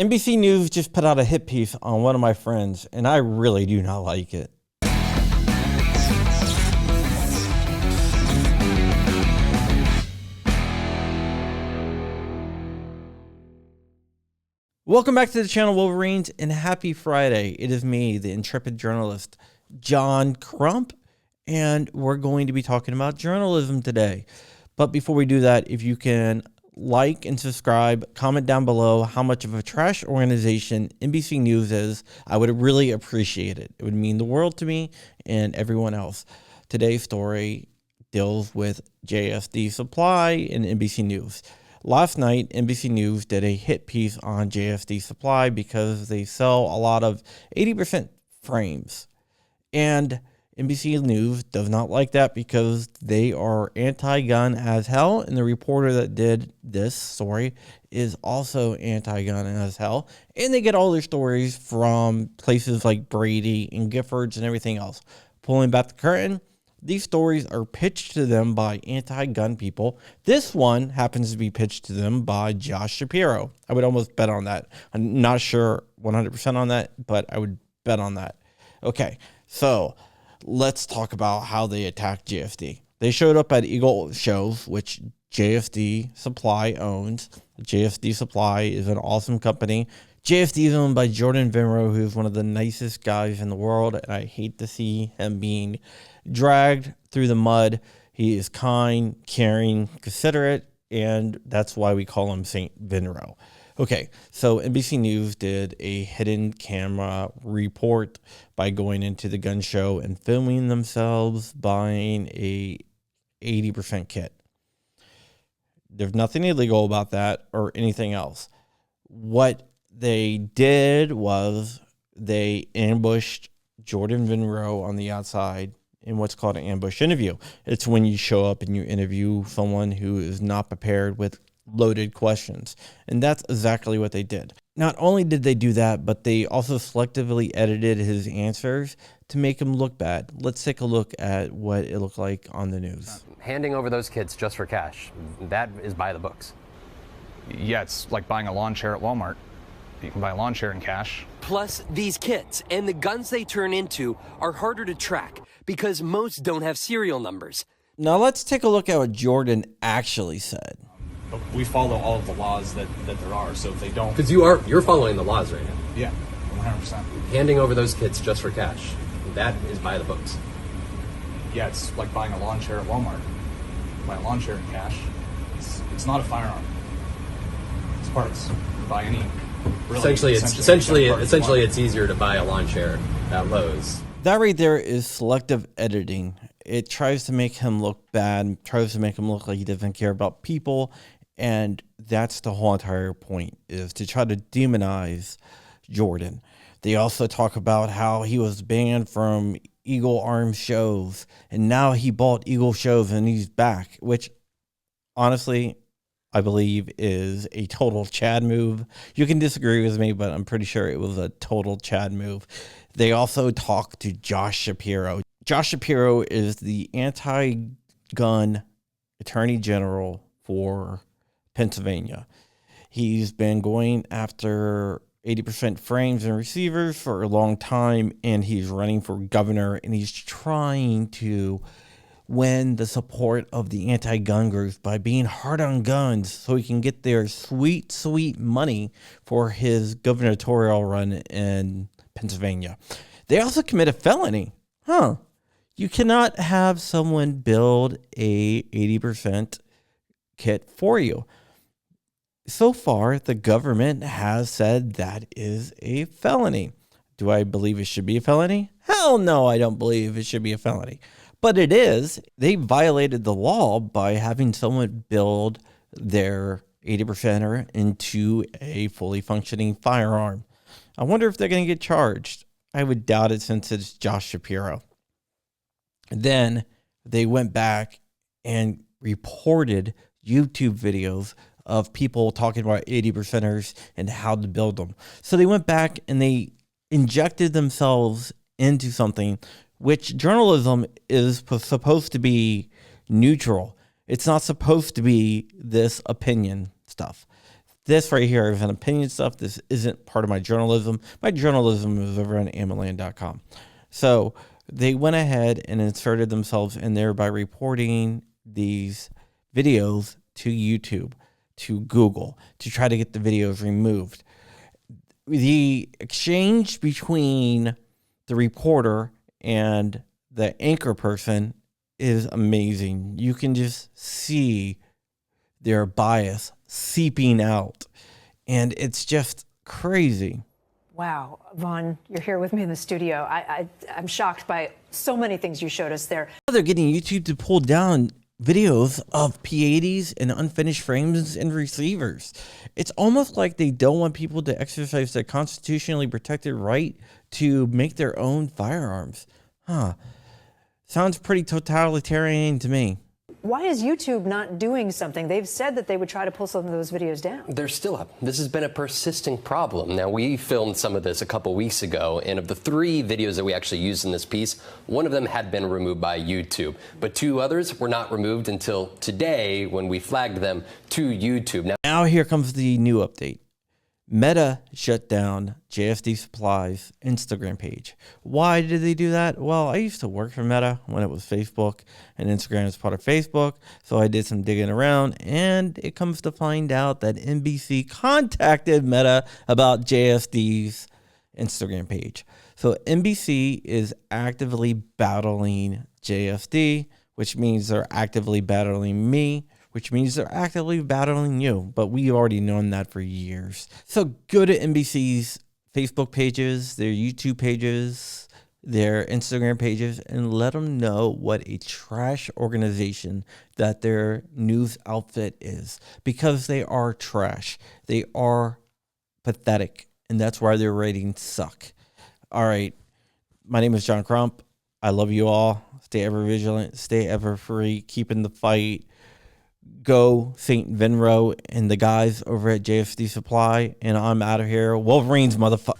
NBC News just put out a hit piece on one of my friends, and I really do not like it. Welcome back to the channel, Wolverines, and happy Friday. It is me, the intrepid journalist, John Crump, and we're going to be talking about journalism today. But before we do that, if you can like and subscribe, comment down below how much of a trash organization NBC News is, I would really appreciate it. It would mean the world to me and everyone else. Today's story deals with JSD Supply and NBC News. Last night, NBC News did a hit piece on JSD Supply because they sell a lot of 80% frames. And NBC News does not like that because they are anti-gun as hell. And the reporter that did this story is also anti-gun as hell. And they get all their stories from places like Brady and Giffords and everything else. Pulling back the curtain, these stories are pitched to them by anti-gun people. This one happens to be pitched to them by Josh Shapiro. I would almost bet on that. I'm not sure 100% on that, but I would bet on that. Okay, so let's talk about how they attacked JSD. They showed up at Eagle shows, which JSD Supply owns. JSD Supply is an awesome company. JSD is owned by Jordan Vinroe, who's one of the nicest guys in the world, and I hate to see him being dragged through the mud. He is kind, caring, considerate, and that's why we call him Saint Vinroe. Okay, so NBC News did a hidden camera report by going into the gun show and filming themselves buying a 80% kit. There's nothing illegal about that or anything else. What they did was they ambushed Jordan Vinroe on the outside in what's called an ambush interview. It's when you show up and you interview someone who is not prepared with loaded questions. And that's exactly what they did. Not only did they do that, but they also selectively edited his answers to make him look bad. Let's take a look at what it looked like on the news. Handing over those kits just for cash, that is by the books. Yeah, it's like buying a lawn chair at Walmart. You can buy a lawn chair in cash. Plus, these kits and the guns they turn into are harder to track because most don't have serial numbers. Now let's take a look at what Jordan actually said. We follow all of the laws that there are, so if they don't... Because you're following the laws right now. Yeah, 100%. Handing over those kits just for cash, that is by the books. Yeah, it's like buying a lawn chair at Walmart. Buy a lawn chair in cash. It's not a firearm. It's parts. You buy any... Really, essentially, it's easier to buy a lawn chair at Lowe's. That right there is selective editing. It tries to make him look bad, tries to make him look like he doesn't care about people, and that's the whole entire point, is to try to demonize Jordan. They also talk about how he was banned from Eagle Arms shows, and now he bought Eagle shows and he's back, which honestly I believe is a total Chad move. You can disagree with me, but I'm pretty sure it was a total Chad move. They also talk to Josh Shapiro. Josh Shapiro is the anti-gun attorney general for Pennsylvania. He's been going after 80% frames and receivers for a long time, and he's running for governor, and he's trying to win the support of the anti-gun groups by being hard on guns so he can get their sweet, sweet money for his gubernatorial run in Pennsylvania. They also commit a felony. You cannot have someone build a 80% kit for you. So far, the government has said that is a felony. Do I believe it should be a felony? Hell no, I don't believe it should be a felony. But it is. They violated the law by having someone build their 80%er into a fully functioning firearm. I wonder if they're going to get charged. I would doubt it since it's Josh Shapiro. Then they went back and reported YouTube videos of people talking about 80%ers and how to build them. So they went back and they injected themselves into something which journalism is supposed to be neutral. It's not supposed to be this opinion stuff. This right here is an opinion stuff. This isn't part of my journalism. My journalism is over on amaland.com. So they went ahead and inserted themselves in there by reporting these videos to YouTube, to Google, to try to get the videos removed. The exchange between the reporter and the anchor person is amazing. You can just see their bias seeping out, and it's just crazy. Wow, Vaughn, you're here with me in the studio. I'm shocked by so many things you showed us there. They're getting YouTube to pull down videos of P80s and unfinished frames and receivers. It's almost like they don't want people to exercise their constitutionally protected right to make their own firearms. Sounds pretty totalitarian to me. Why is YouTube not doing something? They've said that they would try to pull some of those videos down. They're still up. This has been a persisting problem. Now, we filmed some of this a couple weeks ago, and of the 3 videos that we actually used in this piece, one of them had been removed by YouTube, but 2 others were not removed until today when we flagged them to YouTube. Now here comes the new update. Meta shut down JSD Supply's Instagram page. Why did they do that? Well, I used to work for Meta when it was Facebook, and Instagram is part of Facebook, so I did some digging around, and it comes to find out that NBC contacted Meta about JSD's Instagram page. So NBC is actively battling JSD, which means they're actively battling me, which means they're actively battling you. But we've already known that for years. So go to NBC's Facebook pages, their YouTube pages, their Instagram pages, and let them know what a trash organization that their news outfit is. Because they are trash. They are pathetic. And that's why their ratings suck. All right. My name is John Crump. I love you all. Stay ever vigilant. Stay ever free. Keep in the fight. Go St. Vinroe and the guys over at JSD Supply. And I'm out of here. Wolverines, motherfucker.